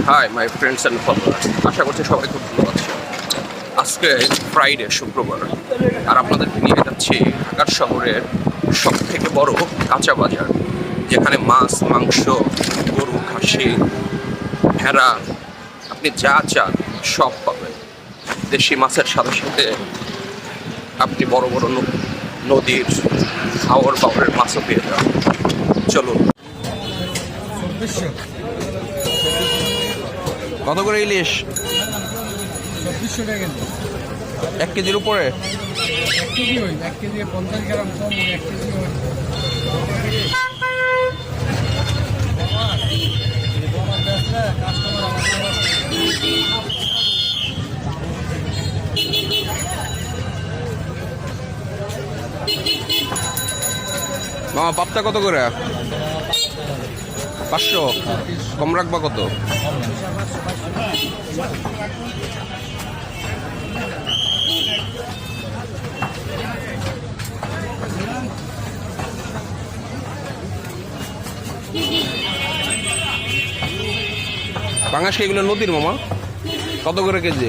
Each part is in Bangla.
High my friends and follower, আশা করছি সবাই খুব ভালো আছে। আজকে ফ্রাইডে, শুক্রবার, আর আপনাদেরকে নিয়ে যাচ্ছি ঢাকার শহরের সব থেকে বড় কাঁচা বাজার, যেখানে মাছ, মাংস, গরু, খাসি, ভেড়া, আপনি যা চান সব পাবেন। দেশি মাছের সাথে সাথে আপনি বড় বড় নদীর হাওর বাওরের মাছও পেয়ে যান। চলুন। কত করে ইলিশ? 2400 টাকা কেজি। 1 কেজির উপরে? 1 কেজি হয়, 1 কেজি 50 গ্রাম কম, 1 কেজি হয়। মামা পাপ্তা কত করে? 500? কম রাখবা কত? পাঙাশ এগুলো নদীর মামা, কত করে কেজি?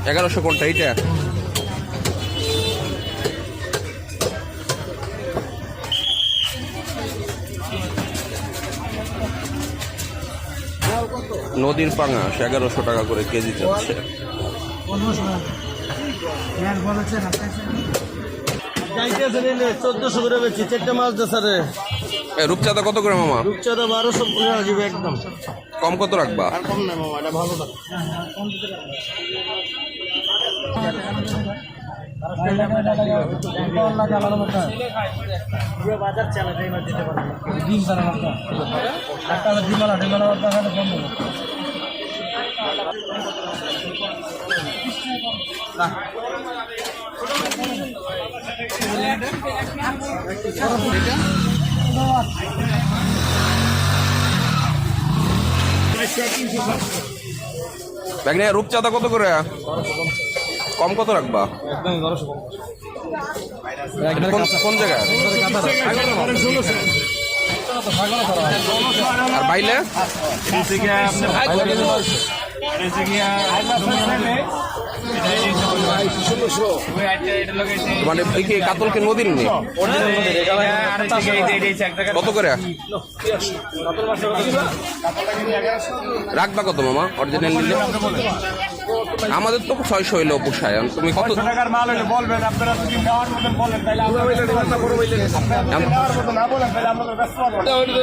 1100 কোনটা? এইটা? নদীর পাঙাশ 1100 টাকা করে কেজি যাচ্ছে। রূপচাঁদা কত করে মামা? রূপচাঁদা 1200 আসবে একদম। কম কত রাখবা? আর কম না মামা, এটা ভালো না। বাজার চালা দিতে রূপচাঁদা কত করে? কম কত রাখবা? কোন জায়গায়? আর বাইলে মানে কাতলকে নদীর নেই? কত করে রাখবা? কত মামা অরিজিনাল নিলে? আমাদের তো 600 হইলেও পোষায়। তুমি কত টাকার মাল হইলে বলবেন, আপনারা যদি নেওয়ার মতন বলেন তাহলে